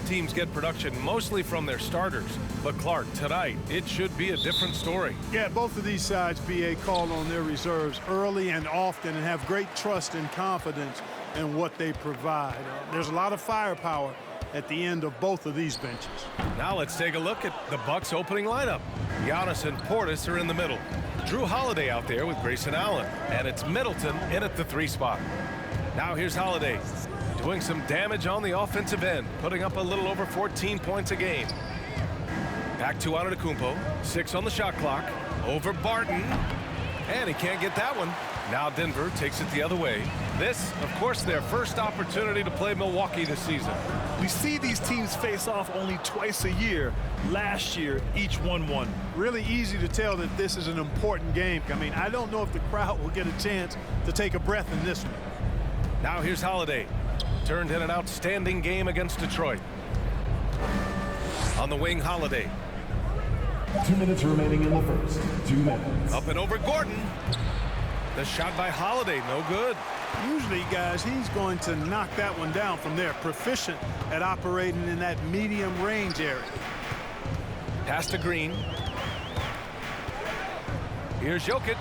teams get production mostly from their starters. But Clark, tonight, it should be a different story. Yeah, both of these sides, BA, call on their reserves early and often and have great trust and confidence in what they provide. There's a lot of firepower at the end of both of these benches. Now let's take a look at the Bucks' opening lineup. Giannis and Portis are in the middle. Drew Holiday out there with Grayson Allen. And it's Middleton in at the 3 spot. Now here's Holiday, doing some damage on the offensive end, putting up a little over 14 points a game. Back to Antetokounmpo, 6 on the shot clock, over Barton, and he can't get that one. Now Denver takes it the other way. This, of course, their first opportunity to play Milwaukee this season. We see these teams face off only twice a year. Last year, each won. Really easy to tell that this is an important game. I mean, I don't know if the crowd will get a chance to take a breath in this one. Now here's Holiday. Turned in an outstanding game against Detroit. On the wing, Holiday. 2 minutes remaining in the first. 2 minutes. Up and over Gordon. The shot by Holiday, no good. Usually, guys, he's going to knock that one down from there. Proficient at operating in that medium range area. Pass to Green. Here's Jokic.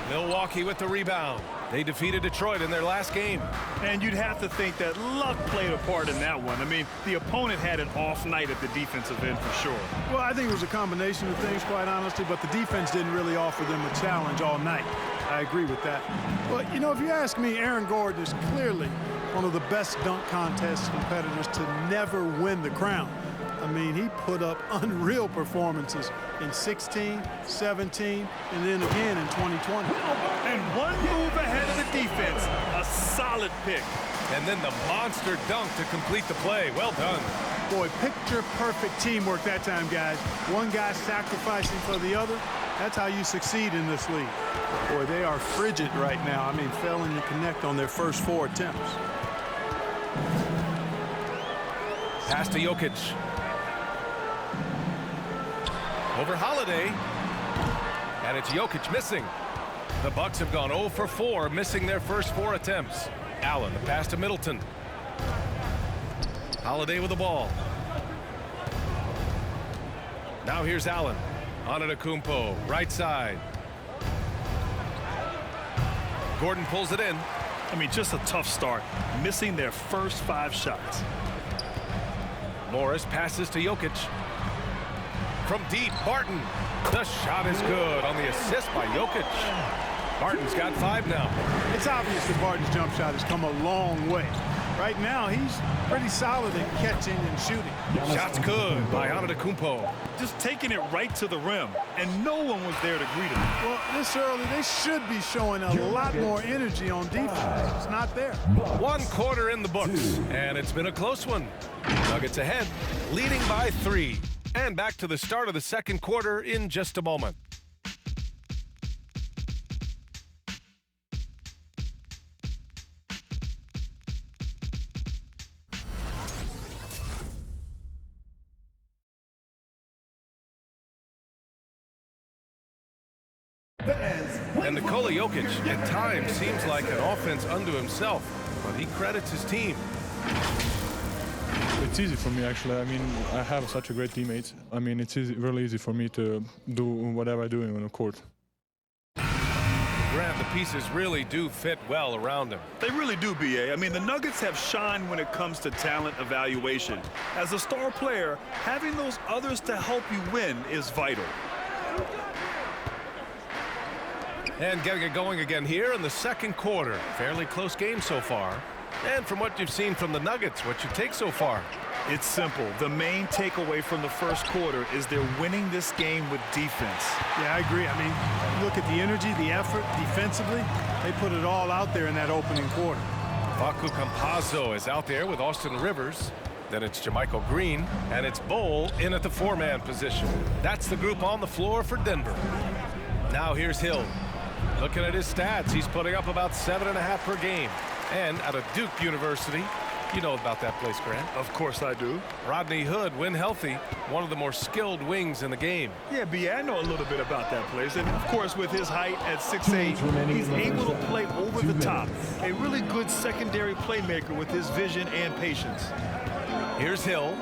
Milwaukee with the rebound. They defeated Detroit in their last game. And you'd have to think that luck played a part in that one. I mean, the opponent had an off night at the defensive end for sure. Well, I think it was a combination of things, quite honestly, but the defense didn't really offer them a challenge all night. I agree with that. But, you know, if you ask me, Aaron Gordon is clearly one of the best dunk contest competitors to never win the crown. I mean, he put up unreal performances in 16, 17, and then again in 2020. And one move ahead of the defense. A solid pick. And then the monster dunk to complete the play. Well done. Boy, picture-perfect teamwork that time, guys. One guy sacrificing for the other. That's how you succeed in this league. Boy, they are frigid right now. I mean, failing to connect on their first 4 attempts. Pass to Jokic. Over Holiday. And it's Jokic missing. The Bucks have gone 0 for 4, missing their first 4 attempts. Allen, the pass to Middleton. Holiday with the ball. Now here's Allen. Antetokounmpo, right side. Gordon pulls it in. I mean, just a tough start, missing their first 5 shots. Morris passes to Jokic. From deep, Barton. The shot is good on the assist by Jokic. Barton's got 5 now. It's obvious that Barton's jump shot has come a long way. Right now, he's pretty solid at catching and shooting. Shot's good by Antetokounmpo. Just taking it right to the rim, and no one was there to greet him. Well, this early, they should be showing a lot more energy on defense. It's not there. 1 quarter in the books, and it's been a close one. Nuggets ahead, leading by 3. And back to the start of the second quarter in just a moment. And Nikola Jokic at times seems like an offense unto himself, but he credits his team. It's easy for me, actually. I mean, I have such a great teammates. I mean, it's really easy for me to do whatever I do on the court. Grant, the pieces really do fit well around him. They really do, BA. I mean, the Nuggets have shined when it comes to talent evaluation. As a star player, having those others to help you win is vital. And getting it going again here in the second quarter. Fairly close game so far. And from what you've seen from the Nuggets, what you take so far? It's simple. The main takeaway from the first quarter is they're winning this game with defense. Yeah, I agree. I mean, look at the energy, the effort defensively. They put it all out there in that opening quarter. Facu Campazzo is out there with Austin Rivers. Then it's JaMychal Green, and it's Bol in at the 4-man position. That's the group on the floor for Denver. Now here's Hill. Looking at his stats, he's putting up about 7.5 per game. And out of Duke University, you know about that place, Grant. Of course I do. Rodney Hood, when healthy, one of the more skilled wings in the game. Yeah, B, I know a little bit about that place. And, of course, with his height at 6'8", he's able to play over the top. A really good secondary playmaker with his vision and patience. Here's Hill.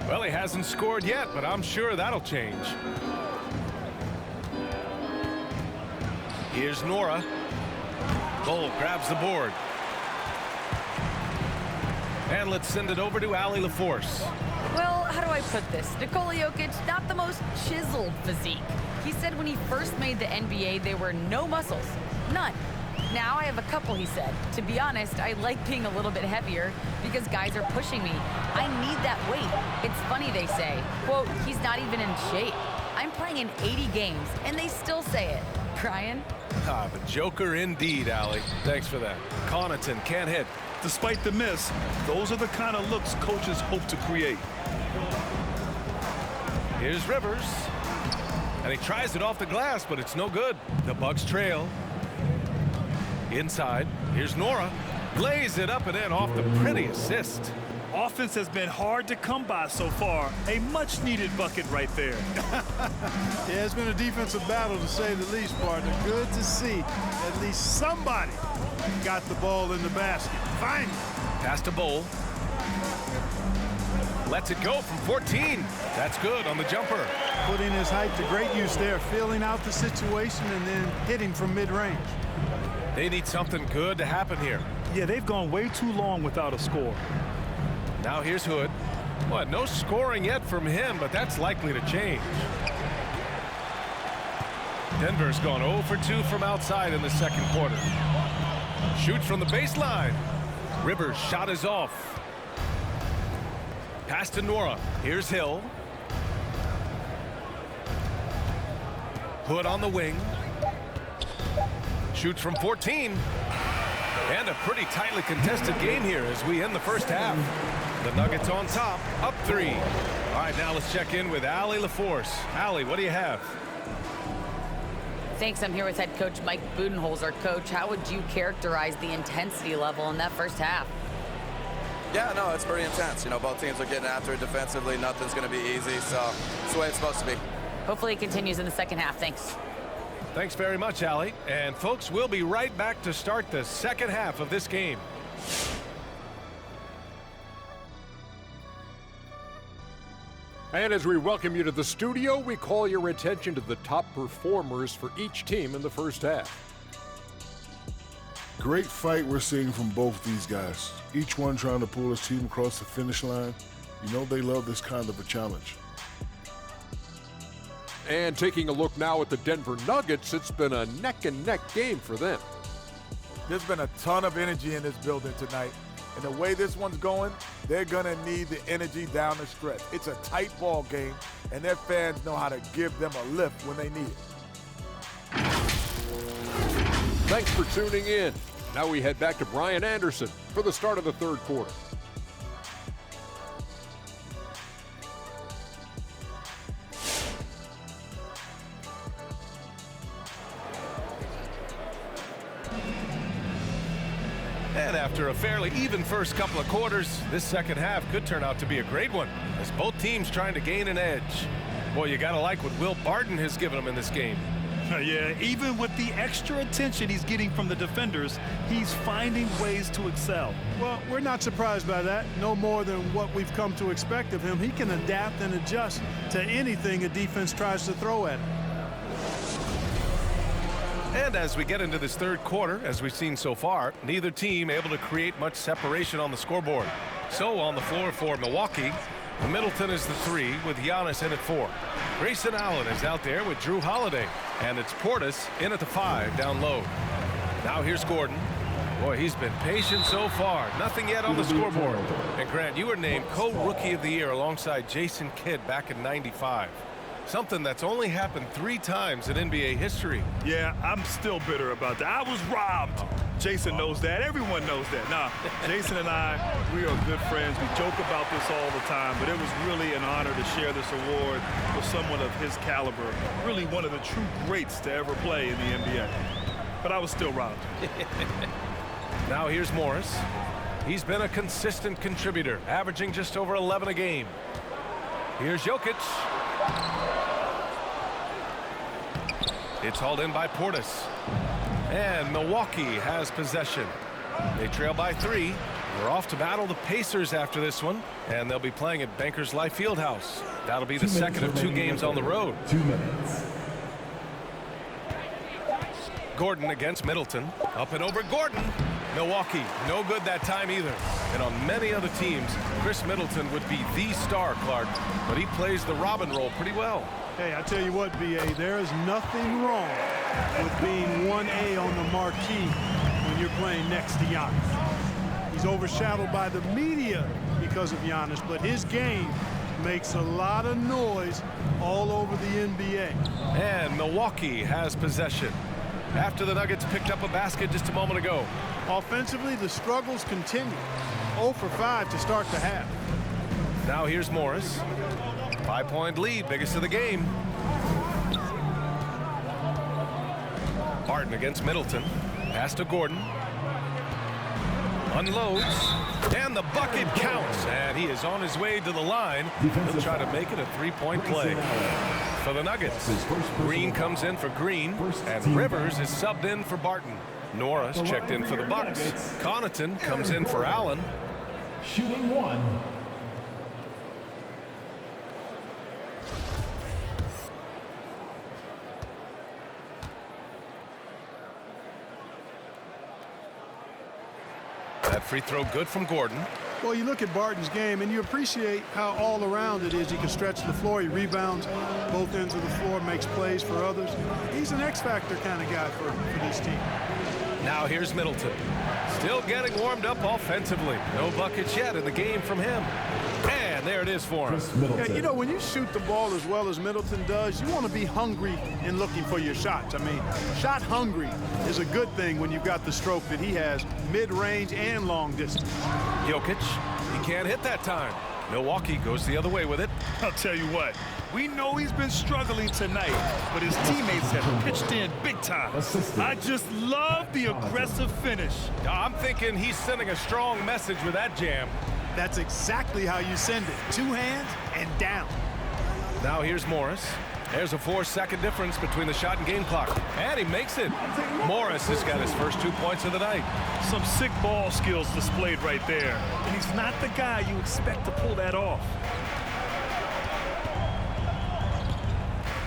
Well, he hasn't scored yet, but I'm sure that'll change. Here's Nora. Bull grabs the board. And let's send it over to Allie LaForce. Well, how do I put this? Nikola Jokic, not the most chiseled physique. He said when he first made the NBA, there were no muscles. None. Now I have a couple, he said. To be honest, I like being a little bit heavier because guys are pushing me. I need that weight. It's funny they say, quote, he's not even in shape. I'm playing in 80 games, and they still say it. Brian? Ah, the Joker indeed, Allie. Thanks for that. Connaughton can't hit. Despite the miss, those are the kind of looks coaches hope to create. Here's Rivers. And he tries it off the glass, but it's no good. The Bucks trail. Inside, here's Nora. Lays it up and in off the pretty assist. Offense has been hard to come by so far. A much-needed bucket right there. Yeah, it's been a defensive battle, to say the least, partner. Good to see at least somebody got the ball in the basket. Finally. Pass to Bull. Lets it go from 14. That's good on the jumper. Putting his height to great use there, feeling out the situation and then hitting from mid-range. They need something good to happen here. Yeah, they've gone way too long without a score. Now here's Hood. What, no scoring yet from him, but that's likely to change. Denver's gone 0 for 2 from outside in the second quarter. Shoots from the baseline. Rivers' shot is off. Pass to Nora. Here's Hill. Hood on the wing. Shoots from 14. And a pretty tightly contested game here as we end the first half. The Nuggets on top, up 3. All right, now let's check in with Allie LaForce. Allie, what do you have? Thanks. I'm here with head coach Mike Budenholzer. Coach, how would you characterize the intensity level in that first half? Yeah, no, it's pretty intense. You know, both teams are getting after it defensively. Nothing's going to be easy, so it's the way it's supposed to be. Hopefully it continues in the second half. Thanks. Thanks very much, Allie. And folks, we'll be right back to start the second half of this game. And as we welcome you to the studio, we call your attention to the top performers for each team in the first half. Great fight we're seeing from both these guys. Each one trying to pull his team across the finish line. You know they love this kind of a challenge. And taking a look now at the Denver Nuggets, it's been a neck-and-neck game for them. There's been a ton of energy in this building tonight. And the way this one's going, they're going to need the energy down the stretch. It's a tight ball game, and their fans know how to give them a lift when they need it. Thanks for tuning in. Now we head back to Brian Anderson for the start of the third quarter. And after a fairly even first couple of quarters, this second half could turn out to be a great one as both teams trying to gain an edge. Boy, you gotta like what Will Barton has given them in this game. Yeah, even with the extra attention he's getting from the defenders, he's finding ways to excel. Well, we're not surprised by that. No more than what we've come to expect of him. He can adapt and adjust to anything a defense tries to throw at him. And as we get into this third quarter, as we've seen so far, neither team able to create much separation on the scoreboard. So on the floor for Milwaukee, Middleton is the 3 with Giannis in at 4. Grayson Allen is out there with Drew Holiday. And it's Portis in at the 5 down low. Now here's Gordon. Boy, he's been patient so far. Nothing yet on the scoreboard. And Grant, you were named co-rookie of the year alongside Jason Kidd back in '95. Something that's only happened 3 times in NBA history. Yeah, I'm still bitter about that. I was robbed. Jason knows that. Everyone knows that. Nah, Jason and I, we are good friends. We joke about this all the time, but it was really an honor to share this award with someone of his caliber. Really one of the true greats to ever play in the NBA. But I was still robbed. Now here's Morris. He's been a consistent contributor, averaging just over 11 a game. Here's Jokic. It's hauled in by Portis. And Milwaukee has possession. They trail by 3. We're off to battle the Pacers after this one, and they'll be playing at Bankers Life Fieldhouse. That'll be the second of 2 games on the road. 2 minutes. Gordon against Middleton. Up and over Gordon. Milwaukee, no good that time either. And on many other teams, Chris Middleton would be the star, Clark, but he plays the Robin role pretty well. Hey, I tell you what, B.A., there is nothing wrong with being 1A on the marquee when you're playing next to Giannis. He's overshadowed by the media because of Giannis, but his game makes a lot of noise all over the NBA. And Milwaukee has possession after the Nuggets picked up a basket just a moment ago. Offensively, the struggles continue. 0 for 5 to start the half. Now here's Morris. 5-point lead, biggest of the game. Barton against Middleton. Pass to Gordon. Unloads. And the bucket counts. And he is on his way to the line. He'll try to make it a 3-point play for the Nuggets. Green comes in for Green. And Rivers is subbed in for Barton. Norris checked in for the Bucks. Connaughton comes in for Allen. Shooting 1. That free throw good from Gordon. Well, you look at Barton's game, and you appreciate how all-around it is. He can stretch the floor. He rebounds both ends of the floor, makes plays for others. He's an X-factor kind of guy for this team. Now here's Middleton. Still getting warmed up offensively. No buckets yet in the game from him. And there it is for him. Yeah, you know, when you shoot the ball as well as Middleton does, you want to be hungry in looking for your shots. I mean, shot hungry is a good thing when you've got the stroke that he has, mid-range and long distance. Jokic, he can't hit that time. Milwaukee goes the other way with it. I'll tell you what, we know he's been struggling tonight, but his teammates have pitched in big time. I just love the aggressive finish. I'm thinking he's sending a strong message with that jam. That's exactly how you send it. 2 hands and down. Now here's Morris. There's a 4-second difference between the shot and game clock. And he makes it. Morris has got his first 2 points of the night. Some sick ball skills displayed right there. And he's not the guy you expect to pull that off.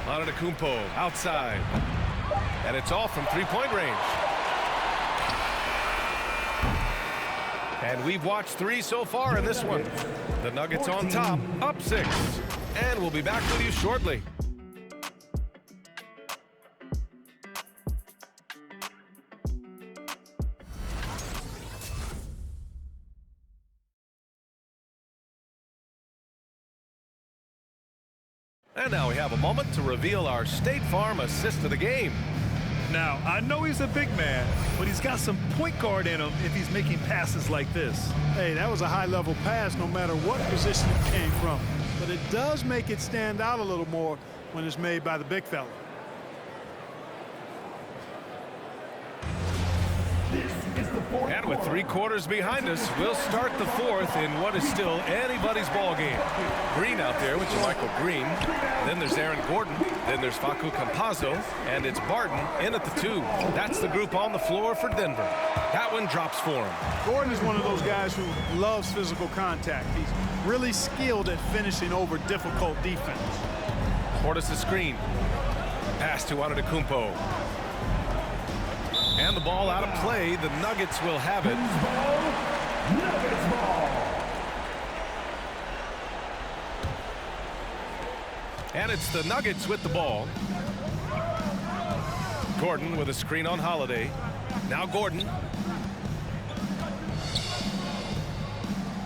Antetokounmpo outside. And it's off from 3-point range. And we've watched 3 so far in this one. The Nuggets on top, up 6. And we'll be back with you shortly. And now we have a moment to reveal our State Farm assist of the game. Now, I know he's a big man, but he's got some point guard in him if he's making passes like this. Hey, that was a high-level pass no matter what position it came from. But it does make it stand out a little more when it's made by the big fella. And with 3 quarters behind us, we'll start the 4th in what is still anybody's ball game. Green out there with Michael Green. Then there's Aaron Gordon. Then there's Facu Campazzo. And it's Barton in at the 2. That's the group on the floor for Denver. That one drops for him. Gordon is one of those guys who loves physical contact. He's really skilled at finishing over difficult defense. Portis' screen. Pass to Antetokounmpo. And the ball out of play. The Nuggets will have it. Nuggets ball. And it's the Nuggets with the ball. Gordon with a screen on Holiday. Now Gordon.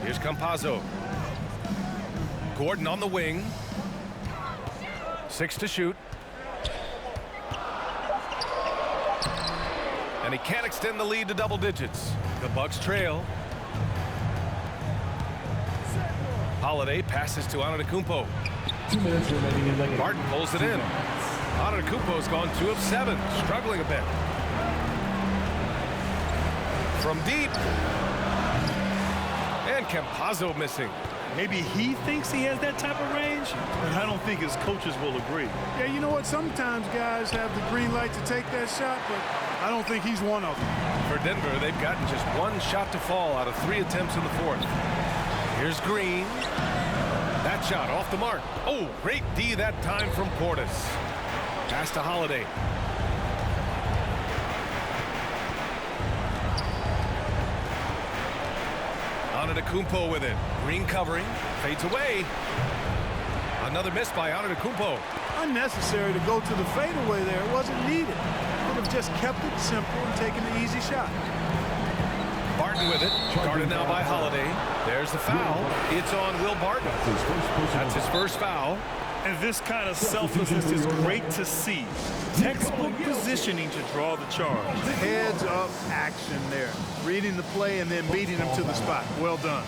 Here's Campazzo. Gordon on the wing. 6 to shoot. And he can't extend the lead to double digits. The Bucks trail. Holiday passes to Antetokounmpo. 2 minutes remaining in the game. Barton pulls it in. Antetokounmpo's gone 2 of 7, struggling a bit. From deep. And Campazzo missing. Maybe he thinks he has that type of range, but I don't think his coaches will agree. Yeah, you know what? Sometimes guys have the green light to take that shot, but I don't think he's one of them. For Denver, they've gotten just one shot to fall out of 3 attempts in the fourth. Here's Green. That shot off the mark. Oh, great D that time from Portis. Pass to Holiday. Antetokounmpo with it. Green covering. Fades away. Another miss by Antetokounmpo. Unnecessary to go to the fadeaway there. It wasn't needed. Could have just kept it simple and taken the easy shot. Barton with it. Guarded now by Holiday. There's the foul. It's on Will Barton. That's his first foul. And this kind of selflessness is great to see. Textbook positioning to draw the charge. Heads-up action there. Reading the play and then beating him to the spot. Well done.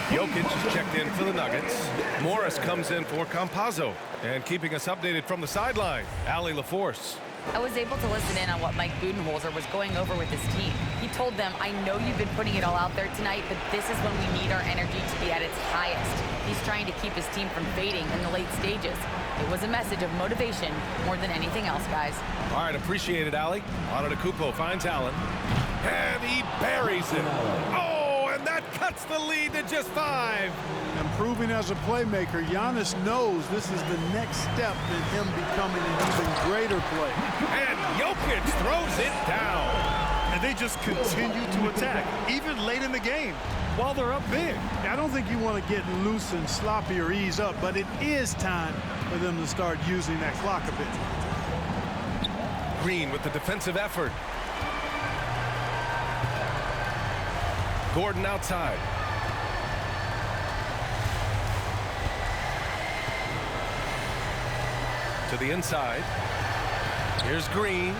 Jokic is checked in for the Nuggets. Morris comes in for Campazzo. And keeping us updated from the sideline, Allie LaForce. I was able to listen in on what Mike Budenholzer was going over with his team. He told them, I know you've been putting it all out there tonight, but this is when we need our energy to be at its highest. He's trying to keep his team from fading in the late stages. It was a message of motivation more than anything else, guys. All right, appreciate it, Allie. Antetokounmpo finds Allen. And he buries it. Oh, and that cuts the lead to just 5. Improving as a playmaker, Giannis knows this is the next step in him becoming an even greater player. And Jokic throws it down. And they just continue to attack, even late in the game, while they're up big. I don't think you want to get loose and sloppy or ease up, but it is time for them to start using that clock a bit. Green with the defensive effort. Gordon outside. To the inside. Here's Green.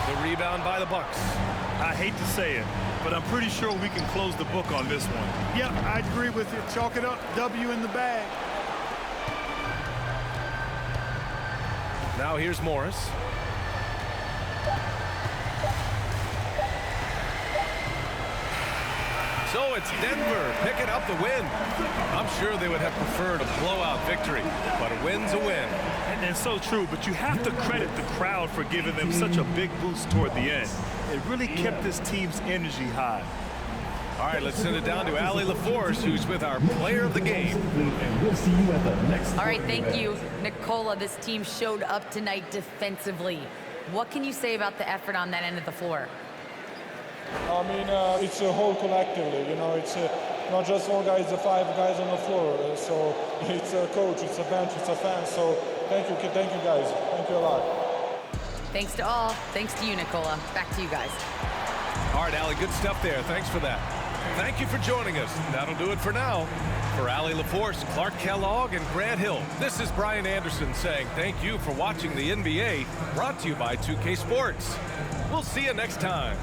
The rebound by the Bucks. I hate to say it, but I'm pretty sure we can close the book on this one. Yep, I agree with you. Chalk it up. W in the bag. Now here's Morris. So it's Denver picking up the win. I'm sure they would have preferred a blowout victory, but a win's a win. And so true, but you have to credit the crowd for giving them such a big boost toward the end. It really kept this team's energy high. All right, let's send it down to Allie LaForce, who's with our player of the game. All right, thank you, Nicola. This team showed up tonight defensively. What can you say about the effort on that end of the floor? I mean, it's a whole collectively, you know, it's not just one guy, it's the 5 guys on the floor. So it's a coach, it's a bench, it's a fan. So thank you guys. Thank you a lot. Thanks to all. Thanks to you, Nicola. Back to you guys. All right, Allie, good stuff there. Thanks for that. Thank you for joining us. That'll do it for now. For Allie LaForce, Clark Kellogg, and Grant Hill, this is Brian Anderson saying thank you for watching the NBA, brought to you by 2K Sports. We'll see you next time.